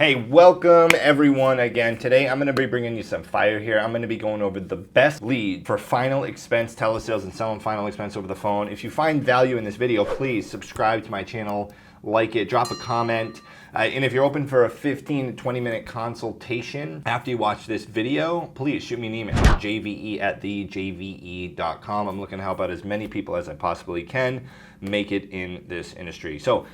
Hey, welcome everyone again. Today I'm going to be bringing you some fire here. I'm going to be going over the best lead for final expense telesales and selling final expense over the phone. If you find value in this video, please subscribe to my channel, like it, drop a comment. And if you're open for a 15 to 20 minute consultation after you watch this video, please shoot me an email, jve@thejve.com. I'm looking to help out as many people as I possibly can make it in this industry. So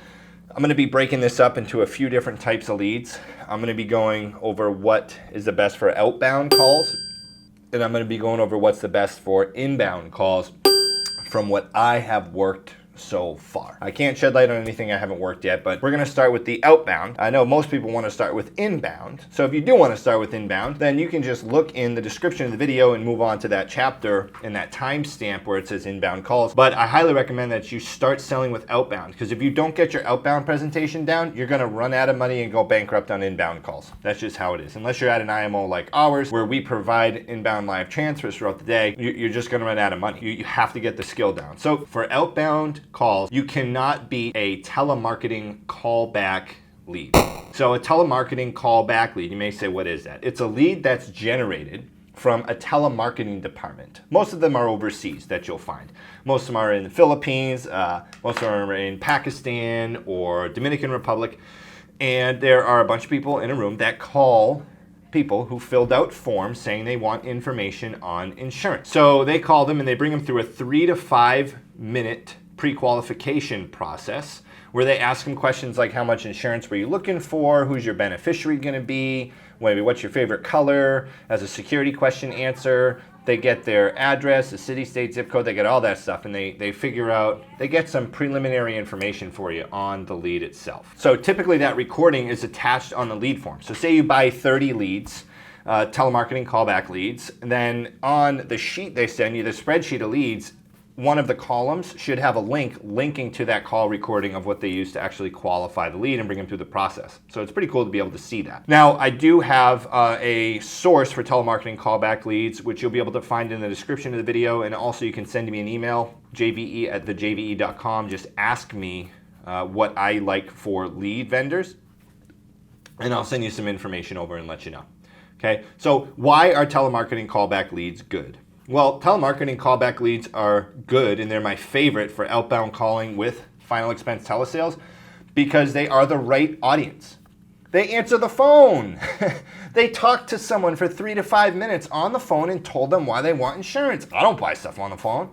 I'm going to be breaking this up into a few different types of leads. I'm going to be going over what is the best for outbound calls, and I'm going to be going over what's the best for inbound calls from what I have worked so far. I can't shed light on anything I haven't worked yet, but we're going to start with the outbound. I know most people want to start with inbound. So if you do want to start with inbound, then you can just look in the description of the video and move on to that chapter and that timestamp where it says inbound calls. But I highly recommend that you start selling with outbound, because if you don't get your outbound presentation down, you're going to run out of money and go bankrupt on inbound calls. That's just how it is. Unless you're at an IMO like ours, where we provide inbound live transfers throughout the day, you're just going to run out of money. You have to get the skill down. So for outbound calls, you cannot be a telemarketing callback lead. So a telemarketing callback lead, you may say, what is that? It's a lead that's generated from a telemarketing department. Most of them are overseas that you'll find. Most of them are in the Philippines, most of them are in Pakistan or Dominican Republic. And there are a bunch of people in a room that call people who filled out forms saying they want information on insurance. So they call them and they bring them through a 3 to 5 minute pre-qualification process where they ask them questions like, how much insurance were you looking for? Who's your beneficiary going to be? Maybe what's your favorite color? As a security question answer, they get their address, the city, state, zip code, they get all that stuff, and they figure out, they get some preliminary information for you on the lead itself. So typically that recording is attached on the lead form. So say you buy 30 leads, telemarketing callback leads, and then on the sheet they send you, the spreadsheet of leads, one of the columns should have a link linking to that call recording of what they used to actually qualify the lead and bring them through the process. So it's pretty cool to be able to see that. Now, I do have a source for telemarketing callback leads, which you'll be able to find in the description of the video. And also you can send me an email, jve@thejve.com. Just ask me what I like for lead vendors, and I'll send you some information over and let you know. Okay, so why are telemarketing callback leads good? Well, telemarketing callback leads are good, and they're my favorite for outbound calling with final expense telesales because they are the right audience. They answer the phone. They talk to someone for 3 to 5 minutes on the phone and told them why they want insurance. I don't buy stuff on the phone.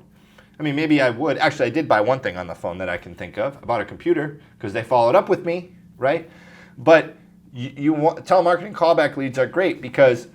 I mean, maybe I would. Actually, I did buy one thing on the phone that I can think of. I bought a computer because they followed up with me, right? But telemarketing callback leads are great because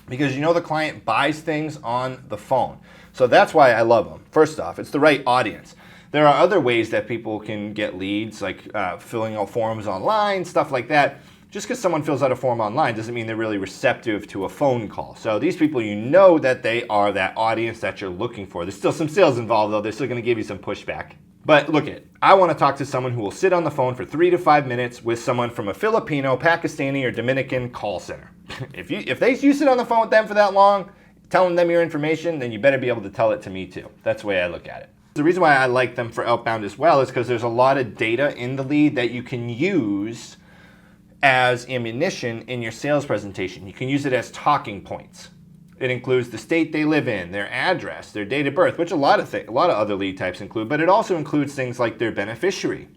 you know the client buys things on the phone. So that's why I love them. First off, it's the right audience. There are other ways that people can get leads, like filling out forms online, stuff like that. Just because someone fills out a form online doesn't mean they're really receptive to a phone call. So these people, you know that they are that audience that you're looking for. There's still some sales involved, though. They're still going to give you some pushback. But look I want to talk to someone who will sit on the phone for 3 to 5 minutes with someone from a Filipino, Pakistani, or Dominican call center. If you sit on the phone with them for that long, telling them your information, then you better be able to tell it to me too. That's the way I look at it. The reason why I like them for outbound as well is because there's a lot of data in the lead that you can use as ammunition in your sales presentation. You can use it as talking points. It includes the state they live in, their address, their date of birth, which a lot of other lead types include, but it also includes things like their beneficiary,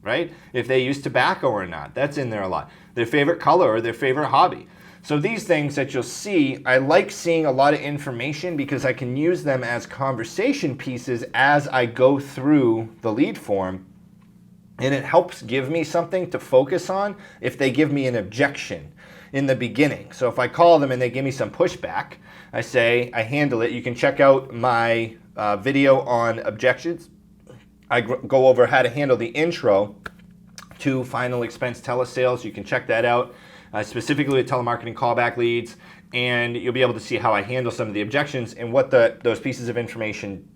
right? If they use tobacco or not, that's in there a lot. Their favorite color or their favorite hobby. So these things that you'll see, I like seeing a lot of information because I can use them as conversation pieces as I go through the lead form, and it helps give me something to focus on if they give me an objection in the beginning. So if I call them and they give me some pushback, I handle it. You can check out my video on objections. I go over how to handle the intro to final expense telesales. You can check that out, specifically with telemarketing callback leads, and you'll be able to see how I handle some of the objections and what those pieces of information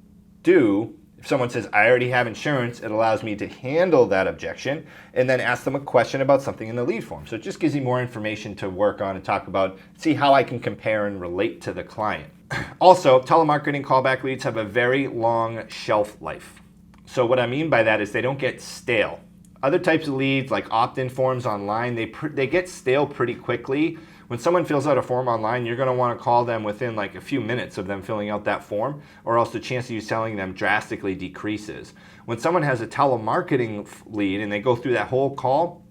do. If someone says, I already have insurance, it allows me to handle that objection and then ask them a question about something in the lead form. So it just gives you more information to work on and talk about, see how I can compare and relate to the client. Also, telemarketing callback leads have a very long shelf life. So what I mean by that is they don't get stale. Other types of leads, like opt-in forms online, they get stale pretty quickly. When someone fills out a form online, you're going to want to call them within like a few minutes of them filling out that form, or else the chance of you selling them drastically decreases. When someone has a telemarketing lead and they go through that whole call,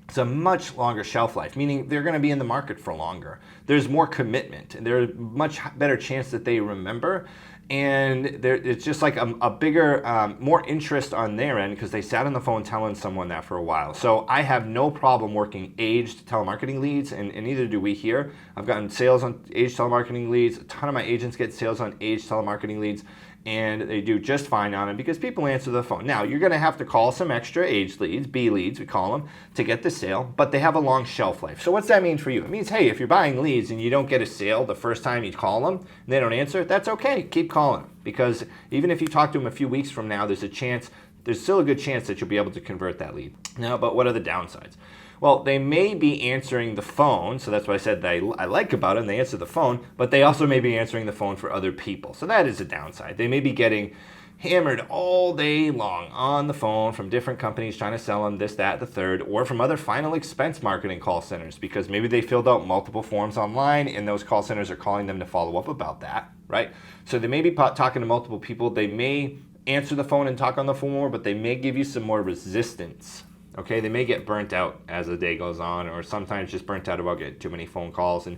it's a much longer shelf life, meaning they're going to be in the market for longer. There's more commitment, and there's a much better chance that they remember. And it's just like a bigger, more interest on their end because they sat on the phone telling someone that for a while. So I have no problem working aged telemarketing leads, and neither do we here. I've gotten sales on aged telemarketing leads. A ton of my agents get sales on aged telemarketing leads, and they do just fine on it because people answer the phone. Now, you're going to have to call some extra aged leads, B leads, we call them, to get the sale, but they have a long shelf life. So what's that mean for you? It means, hey, if you're buying leads and you don't get a sale the first time you call them and they don't answer, that's okay. Keep calling them, because even if you talk to them a few weeks from now, there's still a good chance that you'll be able to convert that lead. Now, but what are the downsides? Well, they may be answering the phone, so that's what I said that I like about it, and they answer the phone, but they also may be answering the phone for other people. So that is a downside. They may be getting hammered all day long on the phone from different companies trying to sell them this, that, the third, or from other final expense marketing call centers, because maybe they filled out multiple forms online and those call centers are calling them to follow up about that, right? So they may be talking to multiple people. They may answer the phone and talk on the phone more, but they may give you some more resistance. Okay, they may get burnt out as the day goes on, or sometimes just burnt out about getting too many phone calls. And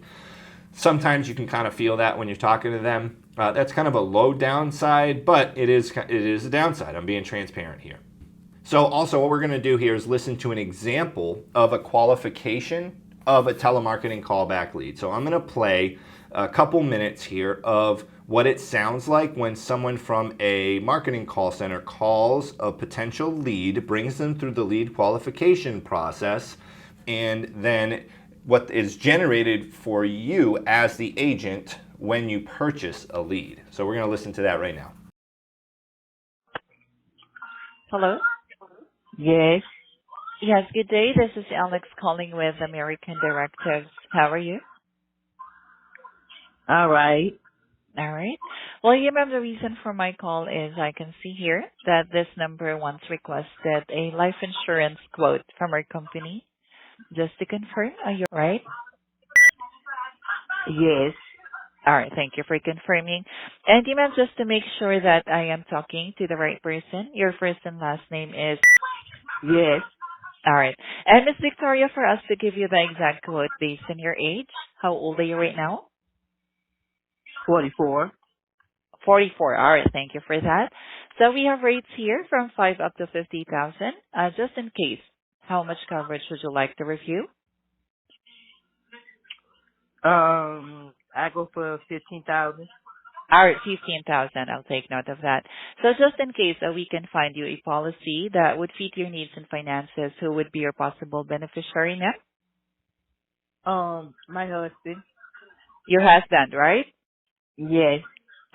sometimes you can kind of feel that when you're talking to them. That's kind of a low downside, but it is a downside. I'm being transparent here. So also what we're going to do here is listen to an example of a qualification of a telemarketing callback lead. So I'm going to play a couple minutes here of what it sounds like when someone from a marketing call center calls a potential lead, brings them through the lead qualification process, and then what is generated for you as the agent when you purchase a lead. So we're going to listen to that right now. Hello? Yes. Yes, good day. This is Alex calling with American Directives. How are you? All right. All right. Well, you remember the reason for my call is I can see here that this number once requested a life insurance quote from our company. Just to confirm, are you right? Yes. All right. Thank you for confirming. And you meant just to make sure that I am talking to the right person. Your first and last name is... Yes. All right. And Miss Victoria, for us to give you the exact quote based on your age, how old are you right now? 44. 44. All right. Thank you for that. So we have rates here from 5 up to 50,000. Just in case, how much coverage would you like to review? I go for 15,000. All right, 15,000. I'll take note of that. So just in case we can find you a policy that would fit your needs and finances, who would be your possible beneficiary now? My husband. Your husband, right? Yes.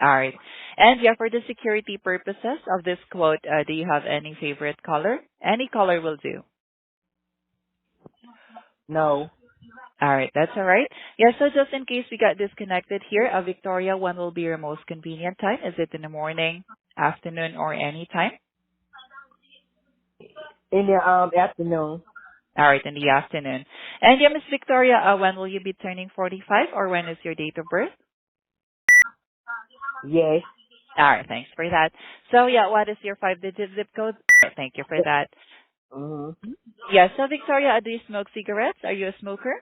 All right. And yeah, for the security purposes of this quote, do you have any favorite color? Any color will do. No. All right, that's all right. Yeah, so just in case we got disconnected here, Victoria, when will be your most convenient time? Is it in the morning, afternoon, or any time? In the afternoon. All right, in the afternoon. And yeah, Miss Victoria, when will you be turning 45, or when is your date of birth? Yes. All right, thanks for that. So yeah, what is your 5-digit zip code? All right, thank you for that. Mm-hmm. Yeah, so Victoria, do you smoke cigarettes? Are you a smoker?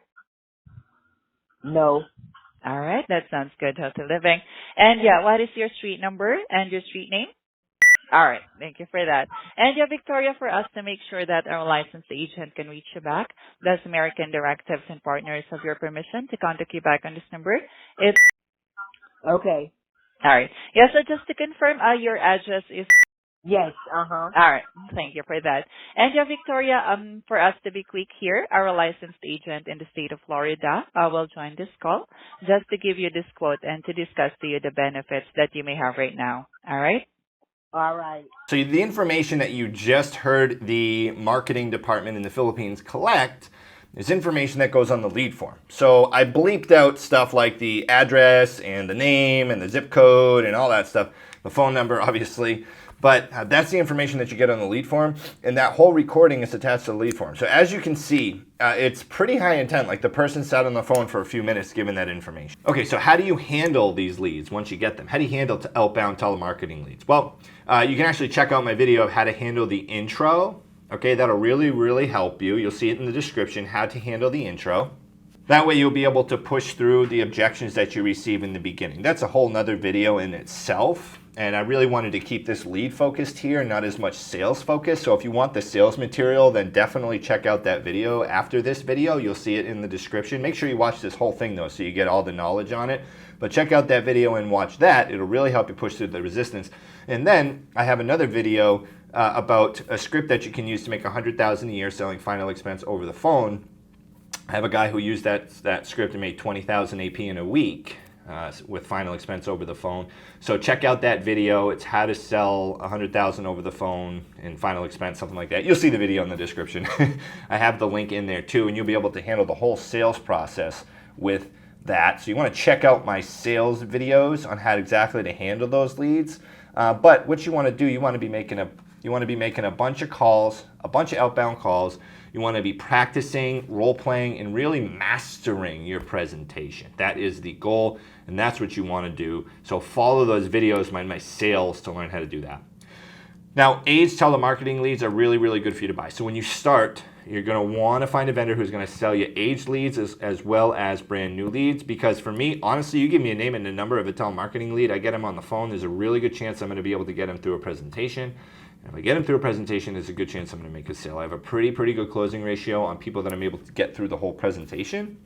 No. All right, that sounds good. Healthy living. And yeah, what is your street number and your street name? All right, thank you for that. And yeah, Victoria, for us to make sure that our licensed agent can reach you back, does American Directives and Partners have your permission to contact you back on this number? It's Okay. all right. Yeah, so just to confirm, your address is... Yes. Uh-huh. All right. Thank you for that. And yeah, Victoria, for us to be quick here, our licensed agent in the state of Florida will join this call just to give you this quote and to discuss to you the benefits that you may have right now. All right? All right. So the information that you just heard the marketing department in the Philippines collect is information that goes on the lead form. So I bleeped out stuff like the address and the name and the zip code and all that stuff, the phone number, obviously. But that's the information that you get on the lead form, and that whole recording is attached to the lead form. So as you can see, it's pretty high intent, like the person sat on the phone for a few minutes giving that information. Okay, so how do you handle these leads once you get them? How do you handle outbound telemarketing leads? Well, you can actually check out my video of how to handle the intro. Okay, that'll really, really help you. You'll see it in the description, how to handle the intro. That way you'll be able to push through the objections that you receive in the beginning. That's a whole nother video in itself. And I really wanted to keep this lead focused here, not as much sales focused. So if you want the sales material, then definitely check out that video after this video. You'll see it in the description. Make sure you watch this whole thing though, so you get all the knowledge on it. But check out that video and watch that. It'll really help you push through the resistance. And then I have another video about a script that you can use to make $100,000 a year selling final expense over the phone. I have a guy who used that script and made $20,000 AP in a week. With final expense over the phone. So check out that video. It's how to sell $100,000 over the phone in final expense, something like that. You'll see the video in the description. I have the link in there too, and you'll be able to handle the whole sales process with that. So you want to check out my sales videos on how exactly to handle those leads. But what you want to do, you want to be making a bunch of calls, a bunch of outbound calls. You want to be practicing, role-playing, and really mastering your presentation. That is the goal, and that's what you want to do. So follow those videos, my sales, to learn how to do that. Now, aged telemarketing leads are really, really good for you to buy. So when you start, you're going to want to find a vendor who's going to sell you aged leads as well as brand new leads. Because for me, honestly, you give me a name and a number of a telemarketing lead, I get them on the phone, there's a really good chance I'm going to be able to get them through a presentation. If I get them through a presentation, there's a good chance I'm going to make a sale. I have a pretty good closing ratio on people that I'm able to get through the whole presentation.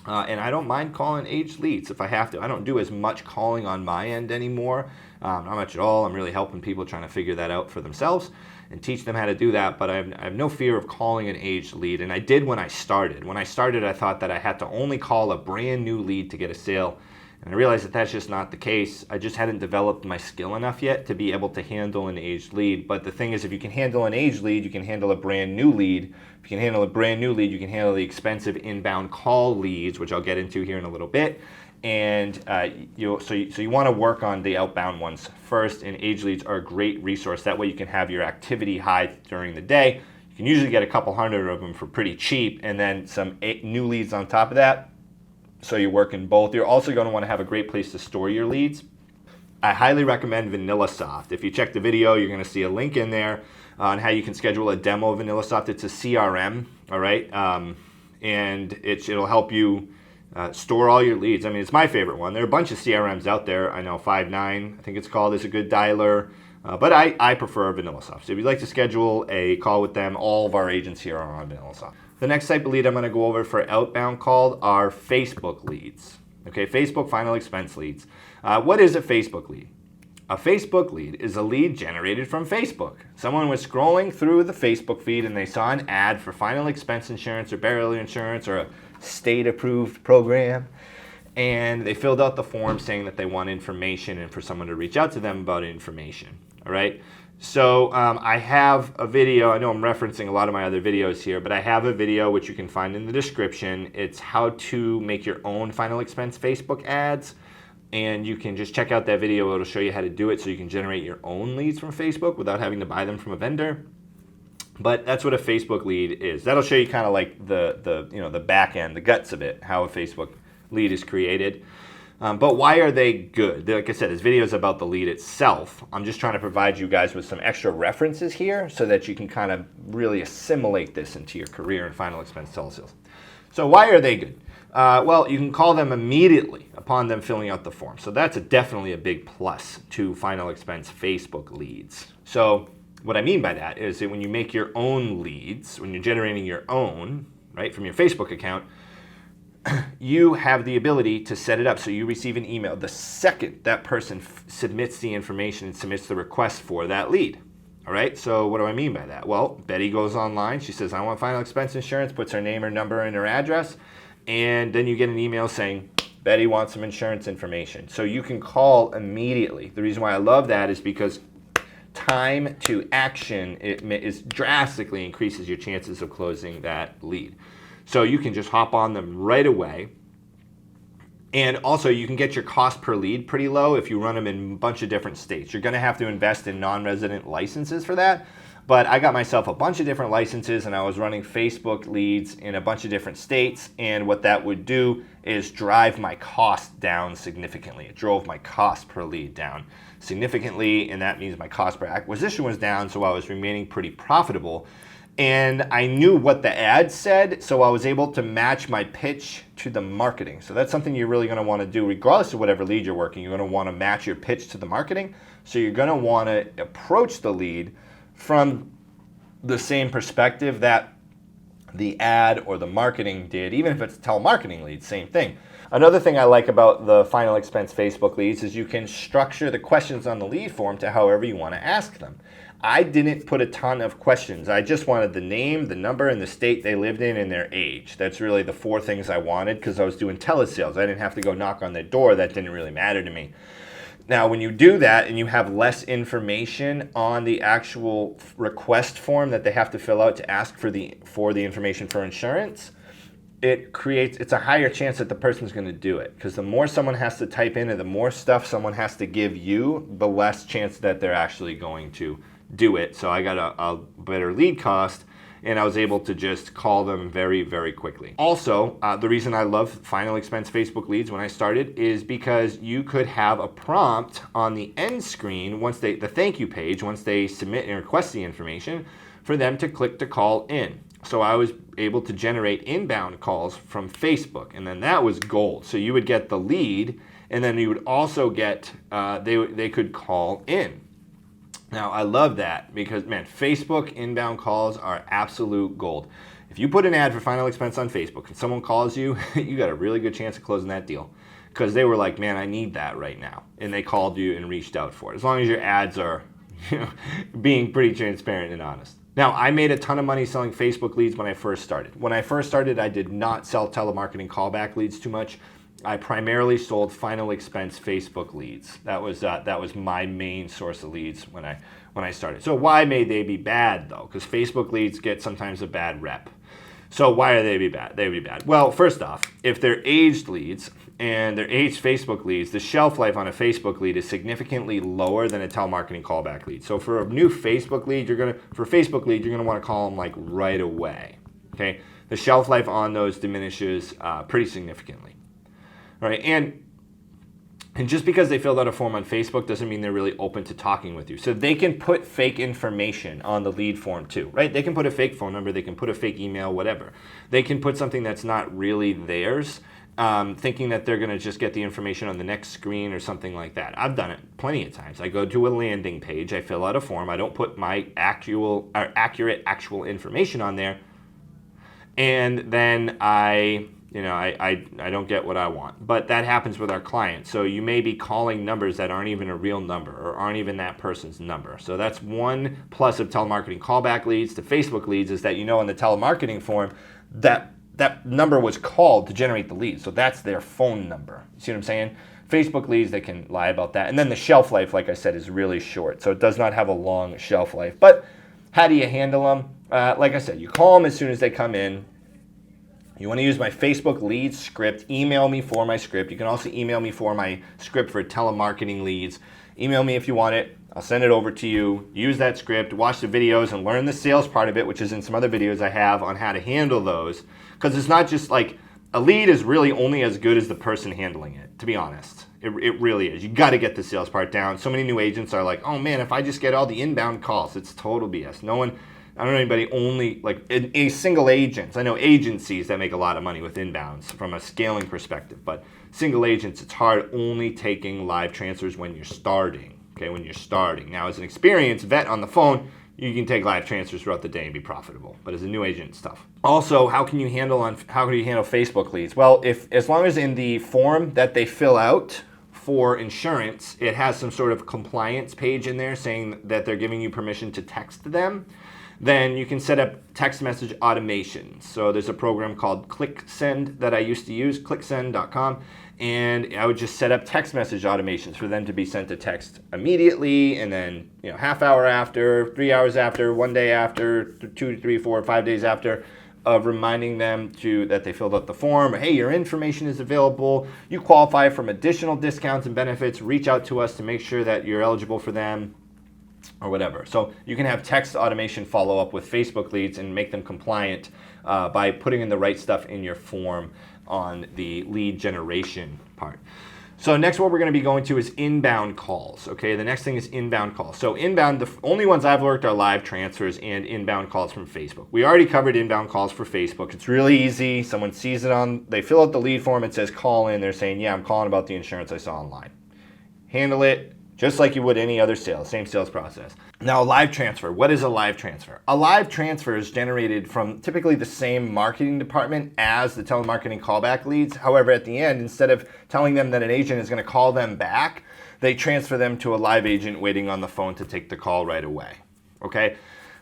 And I don't mind calling aged leads if I have to. I don't do as much calling on my end anymore. Not much at all. I'm really helping people trying to figure that out for themselves and teach them how to do that. But I have no fear of calling an aged lead. And I did when I started. When I started, I thought that I had to only call a brand new lead to get a sale. And I realized that that's just not the case. I just hadn't developed my skill enough yet to be able to handle an aged lead. But the thing is, if you can handle an aged lead, you can handle a brand new lead. If you can handle a brand new lead, you can handle the expensive inbound call leads, which I'll get into here in a little bit. And you want to work on the outbound ones first, and aged leads are a great resource. That way you can have your activity high during the day. You can usually get a couple hundred of them for pretty cheap, and then some new leads on top of that. So you're working both. You're also going to want to have a great place to store your leads. I highly recommend VanillaSoft. If you check the video, you're going to see a link in there on how you can schedule a demo of VanillaSoft. It's a CRM, all right? And it'll help you store all your leads. I mean, it's my favorite one. There are a bunch of CRMs out there. I know Five9, I think it's called, is a good dialer. But I prefer VanillaSoft. So if you'd like to schedule a call with them, all of our agents here are on VanillaSoft. The next type of lead I'm going to go over for outbound call are Facebook leads. Okay, Facebook final expense leads. What is a Facebook lead? A Facebook lead is a lead generated from Facebook. Someone was scrolling through the Facebook feed and they saw an ad for final expense insurance or burial insurance or a state-approved program, and they filled out the form saying that they want information and for someone to reach out to them about information. All right. So I have a video. I know I'm referencing a lot of my other videos here, but I have a video which you can find in the description. It's how to make your own final expense Facebook ads. And you can just check out that video. It'll show you how to do it so you can generate your own leads from Facebook without having to buy them from a vendor. But that's what a Facebook lead is. That'll show you kind of like the back end, the guts of it, how a Facebook lead is created. But why are they good? Like I said, this video is about the lead itself. I'm just trying to provide you guys with some extra references here so that you can kind of really assimilate this into your career in final expense telesales. So why are they good? Well, you can call them immediately upon them filling out the form. So that's definitely a big plus to final expense Facebook leads. So what I mean by that is that when you make your own leads, when you're generating your own, right, from your Facebook account, you have the ability to set it up so you receive an email the second that person submits the information and submits the request for that lead. All right, so what do I mean by that? Well, Betty goes online, she says, I want final expense insurance, puts her name, her number, and her address, and then you get an email saying, Betty wants some insurance information. So you can call immediately. The reason why I love that is because time to action drastically increases your chances of closing that lead. So you can just hop on them right away And also, you can get your cost per lead pretty low if you run them in a bunch of different states. You're going to have to invest in non-resident licenses for that. But I got myself a bunch of different licenses, and I was running Facebook leads in a bunch of different states. And what that would do is drive my cost down significantly. It drove my cost per lead down significantly, and that means my cost per acquisition was down, so I was remaining pretty profitable. And I knew what the ad said, so I was able to match my pitch to the marketing. So that's something you're really going to want to do regardless of whatever lead you're working. You're going to want to match your pitch to the marketing. So you're going to want to approach the lead from the same perspective that the ad or the marketing did, even if it's telemarketing leads, same thing. Another thing I like about the final expense Facebook leads is you can structure the questions on the lead form to however you want to ask them. I didn't put a ton of questions. I just wanted the name, the number, and the state they lived in, and their age. That's really the 4 things I wanted because I was doing telesales. I didn't have to go knock on their door. That didn't really matter to me. Now, when you do that and you have less information on the actual request form that they have to fill out to ask for the information for insurance, it's a higher chance that the person's going to do it, because the more someone has to type in and the more stuff someone has to give you, the less chance that they're actually going to do it. So I got a better lead cost, and I was able to just call them very, very quickly. Also, the reason I love final expense Facebook leads when I started is because you could have a prompt on the end screen, the thank you page, once they submit and request the information, for them to click to call in. So I was able to generate inbound calls from Facebook, and then that was gold. So you would get the lead, and then you would also get, they could call in. Now, I love that because, man, Facebook inbound calls are absolute gold. If you put an ad for final expense on Facebook and someone calls you, you got a really good chance of closing that deal, because they were like, man, I need that right now. And they called you and reached out for it, as long as your ads are being pretty transparent and honest. Now, I made a ton of money selling Facebook leads when I first started. When I first started, I did not sell telemarketing callback leads too much. I primarily sold final expense Facebook leads. That was my main source of leads when I started. So why may they be bad though? Because Facebook leads get sometimes a bad rep. So why are they be bad? They would be bad. Well, first off, if they're aged leads and they're aged Facebook leads, the shelf life on a Facebook lead is significantly lower than a telemarketing callback lead. So for a new Facebook lead, you're gonna want to call them like right away. Okay, the shelf life on those diminishes pretty significantly. All right, and just because they filled out a form on Facebook doesn't mean they're really open to talking with you. So they can put fake information on the lead form too, right? They can put a fake phone number, they can put a fake email, whatever. They can put something that's not really theirs, thinking that they're going to just get the information on the next screen or something like that. I've done it plenty of times. I go to a landing page, I fill out a form, I don't put my accurate actual information on there, and then I don't get what I want. But that happens with our clients. So you may be calling numbers that aren't even a real number or aren't even that person's number. So that's one plus of telemarketing callback leads to Facebook leads, is that in the telemarketing form that number was called to generate the lead. So that's their phone number. You see what I'm saying? Facebook leads, they can lie about that. And then the shelf life, like I said, is really short. So it does not have a long shelf life. But how do you handle them? Like I said, you call them as soon as they come in. You want to use my Facebook leads script. Email me for my script. You can also email me for my script for telemarketing leads. Email me if you want it. I'll send it over to you. Use that script, watch the videos, and learn the sales part of it, which is in some other videos I have on how to handle those. Because it's not just like, a lead is really only as good as the person handling it, to be honest. It really is. You got to get the sales part down. So many new agents are like, oh man, if I just get all the inbound calls, it's total BS. I don't know anybody only, like a single agents. I know agencies that make a lot of money with inbounds from a scaling perspective, but single agents, it's hard only taking live transfers when you're starting, okay, when you're starting. Now, as an experienced vet on the phone, you can take live transfers throughout the day and be profitable, but as a new agent, it's tough. Also, how can you handle Facebook leads? Well, as long as in the form that they fill out for insurance, it has some sort of compliance page in there saying that they're giving you permission to text them, then you can set up text message automation. So there's a program called ClickSend that I used to use, clicksend.com, and I would just set up text message automations for them to be sent a text immediately, and then half hour after, 3 hours after, 1 day after, 2 to 3, 4, 5 days after. of reminding them that they filled out the form, or hey, your information is available, you qualify for additional discounts and benefits, reach out to us to make sure that you're eligible for them, or whatever. So you can have text automation follow up with Facebook leads and make them compliant by putting in the right stuff in your form on the lead generation part. So next, what we're going to be going to is inbound calls. Okay, the next thing is inbound calls. So inbound, the only ones I've worked are live transfers and inbound calls from Facebook. We already covered inbound calls for Facebook. It's really easy. Someone sees it they fill out the lead form. It says call in. They're saying, yeah, I'm calling about the insurance I saw online. Handle it just like you would any other sale, same sales process. Now, a live transfer. What is a live transfer? A live transfer is generated from typically the same marketing department as the telemarketing callback leads. However, at the end, instead of telling them that an agent is going to call them back, they transfer them to a live agent waiting on the phone to take the call right away. Okay?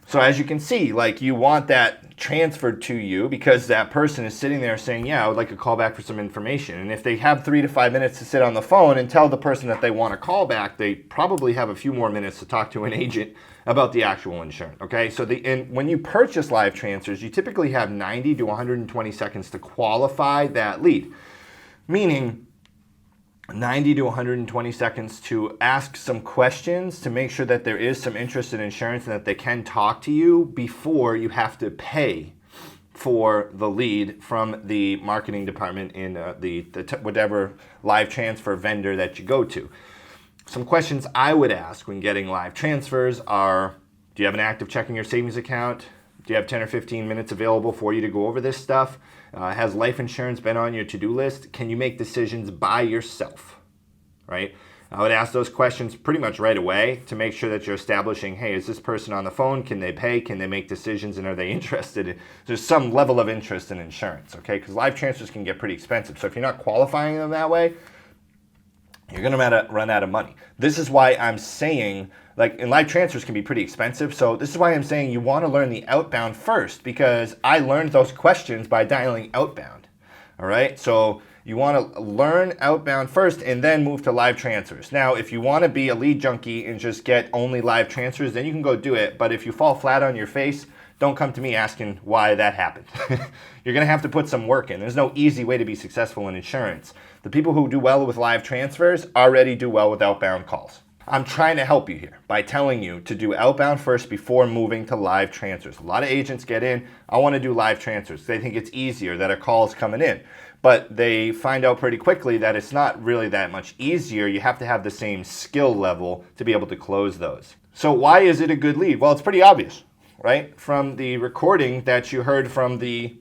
So as you can see, like, you want that transferred to you because that person is sitting there saying, yeah, I would like a call back for some information. And if they have 3 to 5 minutes to sit on the phone and tell the person that they want a call back, they probably have a few more minutes to talk to an agent about the actual insurance. Okay, so when you purchase live transfers, you typically have 90 to 120 seconds to qualify that lead, meaning 90 to 120 seconds to ask some questions to make sure that there is some interest in insurance and that they can talk to you before you have to pay for the lead from the marketing department in whatever live transfer vendor that you go to. Some questions I would ask when getting live transfers are, do you have an active checking or savings account? Do you have 10 or 15 minutes available for you to go over this stuff? Has life insurance been on your to-do list? Can you make decisions by yourself, right? I would ask those questions pretty much right away to make sure that you're establishing, hey, is this person on the phone? Can they pay? Can they make decisions? And are they interested? There's some level of interest in insurance, okay? Because live transfers can get pretty expensive. So if you're not qualifying them that way, you're going to run out of money. This is why I'm saying, and live transfers can be pretty expensive. So this is why I'm saying you want to learn the outbound first, because I learned those questions by dialing outbound. All right. So you want to learn outbound first and then move to live transfers. Now, if you want to be a lead junkie and just get only live transfers, then you can go do it. But if you fall flat on your face, don't come to me asking why that happened. You're going to have to put some work in. There's no easy way to be successful in insurance. The people who do well with live transfers already do well with outbound calls. I'm trying to help you here by telling you to do outbound first before moving to live transfers. A lot of agents get in, I want to do live transfers. They think it's easier, that a call is coming in. But they find out pretty quickly that it's not really that much easier. You have to have the same skill level to be able to close those. So why is it a good lead? Well, it's pretty obvious, right? From the recording that you heard from the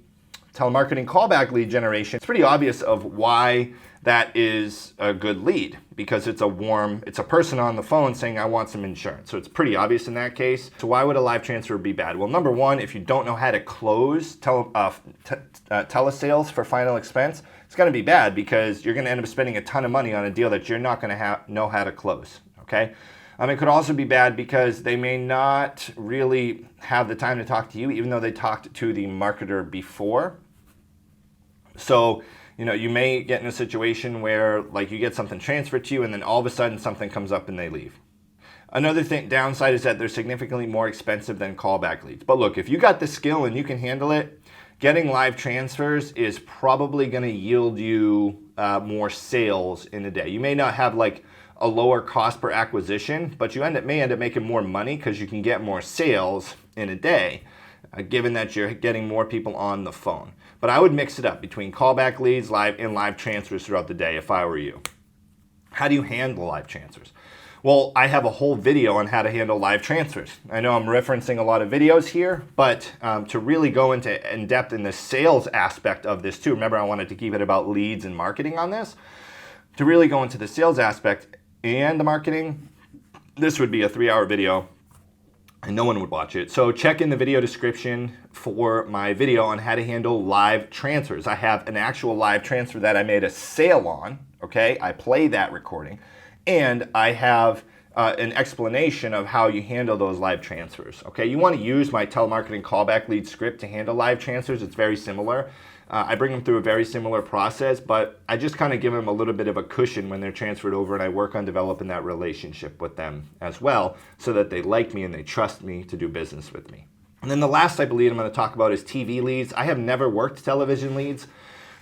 telemarketing callback lead generation, it's pretty obvious of why that is a good lead, because it's a person on the phone saying, I want some insurance. So it's pretty obvious in that case. So why would a live transfer be bad? Well, number one, if you don't know how to close telesales for final expense, it's going to be bad because you're going to end up spending a ton of money on a deal that you're not going to know how to close, okay? It could also be bad because they may not really have the time to talk to you, even though they talked to the marketer before. So, you may get in a situation where you get something transferred to you and then all of a sudden something comes up and they leave. Another downside is that they're significantly more expensive than callback leads. But look, if you got the skill and you can handle it, getting live transfers is probably going to yield you more sales in a day. You may not have a lower cost per acquisition, but you may end up making more money because you can get more sales in a day, given that you're getting more people on the phone. But I would mix it up between callback leads, live transfers throughout the day if I were you. How do you handle live transfers? Well, I have a whole video on how to handle live transfers. I know I'm referencing a lot of videos here, but to really go in depth in the sales aspect of this too, remember I wanted to keep it about leads and marketing on this. To really go into the sales aspect and the marketing, this would be a 3-hour video and no one would watch it. So check in the video description for my video on how to handle live transfers. I have an actual live transfer that I made a sale on, okay? I play that recording, and I have an explanation of how you handle those live transfers, okay? You want to use my telemarketing callback lead script to handle live transfers. It's very similar. I bring them through a very similar process, but I just kind of give them a little bit of a cushion when they're transferred over, and I work on developing that relationship with them as well so that they like me and they trust me to do business with me. And then the last type of lead I'm going to talk about is TV leads. I have never worked television leads.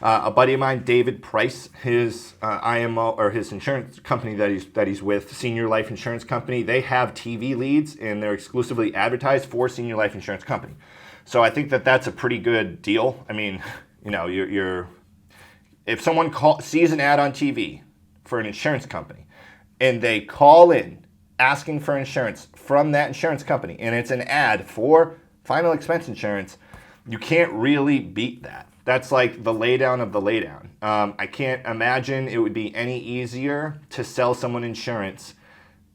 A buddy of mine, David Price, his IMO or his insurance company that he's with, Senior Life Insurance Company, they have TV leads and they're exclusively advertised for Senior Life Insurance Company. So I think that that's a pretty good deal. I mean, you know, if someone sees an ad on TV for an insurance company and they call in asking for insurance from that insurance company and it's an ad for final expense insurance, you can't really beat that. That's like the laydown of the laydown. I can't imagine it would be any easier to sell someone insurance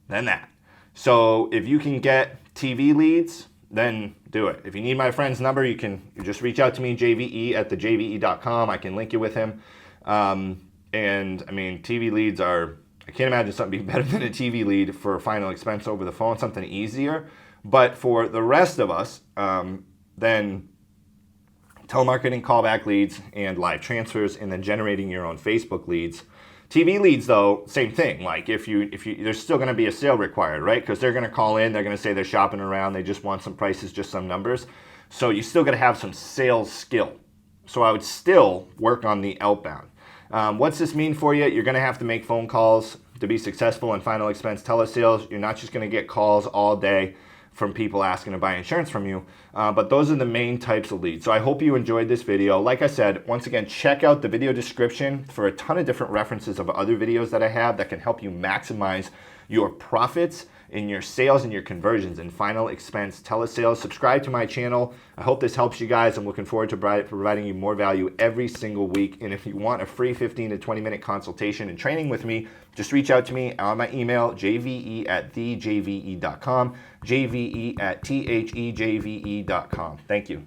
than that. So if you can get TV leads, then do it. If you need my friend's number, you just reach out to me, jve@thejve.com. I can link you with him. And I mean, TV leads I can't imagine something being better than a TV lead for a final expense over the phone, something easier. But for the rest of us, then telemarketing, callback leads, and live transfers, and then generating your own Facebook leads. TV leads, though, same thing. Like if you there's still going to be a sale required, right? Because they're going to call in, they're going to say they're shopping around, they just want some prices, just some numbers. So you still got to have some sales skill. So I would still work on the outbound. What's this mean for you? You're going to have to make phone calls to be successful in final expense telesales. You're not just going to get calls all day from people asking to buy insurance from you. But those are the main types of leads. So I hope you enjoyed this video. Like I said, once again, check out the video description for a ton of different references of other videos that I have that can help you maximize your profits in your sales and your conversions in final expense telesales. Subscribe to my channel. I hope this helps you guys. I'm looking forward to providing you more value every single week. And if you want a free 15 to 20 minute consultation and training with me, just reach out to me on my email, jve@thejve.com, jve@thejve.com. Thank you.